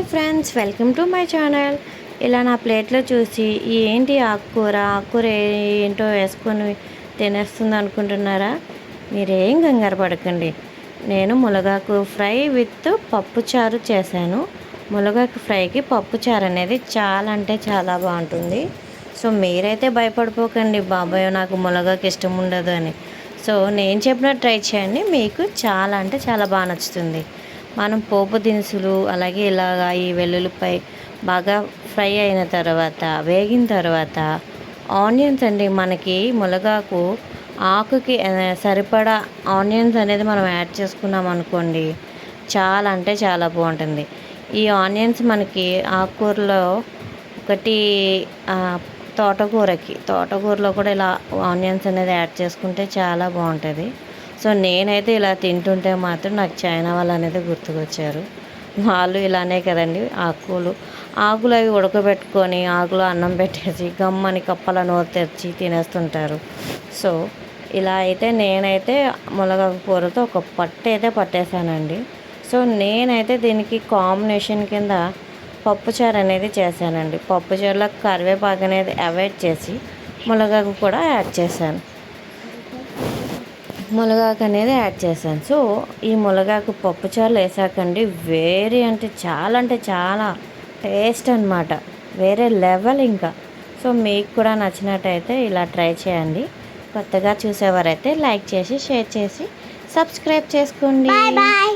Hi friends, welcome to my channel. ఇలా నా ప్లేట్లో చూసి ఏంటి ఆకుకూర ఏంటో వేసుకొని తినేస్తుంది అనుకుంటున్నారా? మీరేం కంగారు పడకండి. నేను మునగాకు ఫ్రై విత్ పప్పుచారు చేశాను. మునగాకు ఫ్రైకి పప్పుచారు అనేది చాలా అంటే చాలా బాగుంటుంది. సో మీరైతే భయపడిపోకండి, బాబాయ్ నాకు మునగాకు ఇష్టం ఉండదు అని. సో నేను చెప్పినట్టు ట్రై చేయండి, మీకు చాలా అంటే చాలా బాగా నచ్చుతుంది. మనం పోపు దినుసులు అలాగే ఇలాగా ఈ వెల్లుల్లిపై బాగా ఫ్రై అయిన తర్వాత వేగిన తర్వాత ఆనియన్స్ అండి, మనకి మునగాకు ఆకుకి సరిపడా ఆనియన్స్ అనేది మనం యాడ్ చేసుకున్నాం అనుకోండి, చాలా అంటే చాలా బాగుంటుంది. ఈ ఆనియన్స్ మనకి ఆకుకూరలో ఒకటి తోటకూరలో కూడా ఇలా ఆనియన్స్ అనేది యాడ్ చేసుకుంటే చాలా బాగుంటుంది. సో నేనైతే ఇలా తింటుంటే మాత్రం నాకు చైనా వాళ్ళు అనేది గుర్తుకొచ్చారు. వాళ్ళు ఇలానే కదండి, ఆకులు అవి ఉడకబెట్టుకొని ఆకులో అన్నం పెట్టేసి గమ్మని కప్పల నోరు తెరిచి తినేస్తుంటారు. సో ఇలా అయితే నేనైతే మునగాకు కూరతో ఒక పట్టు అయితే పట్టేశానండి. సో నేనైతే దీనికి కాంబినేషన్ కింద పప్పుచారు అనేది చేశానండి. పప్పుచారులో కరివేపాకు అనేది అవాయిడ్ చేసి మునగాకు కూడా యాడ్ చేశాను. మునగాకు అనేది యాడ్ చేశాను. సో ఈ మునగాకు పప్పుచారులు వేసాకండి అంటే చాలా టేస్ట్ అనమాట, వేరే లెవెల్ ఇంకా. సో మీకు కూడా నచ్చినట్టయితే ఇలా ట్రై చేయండి. కొత్తగా చూసేవారైతే లైక్ చేసి షేర్ చేసి సబ్స్క్రైబ్ చేసుకోండి. బాయ్.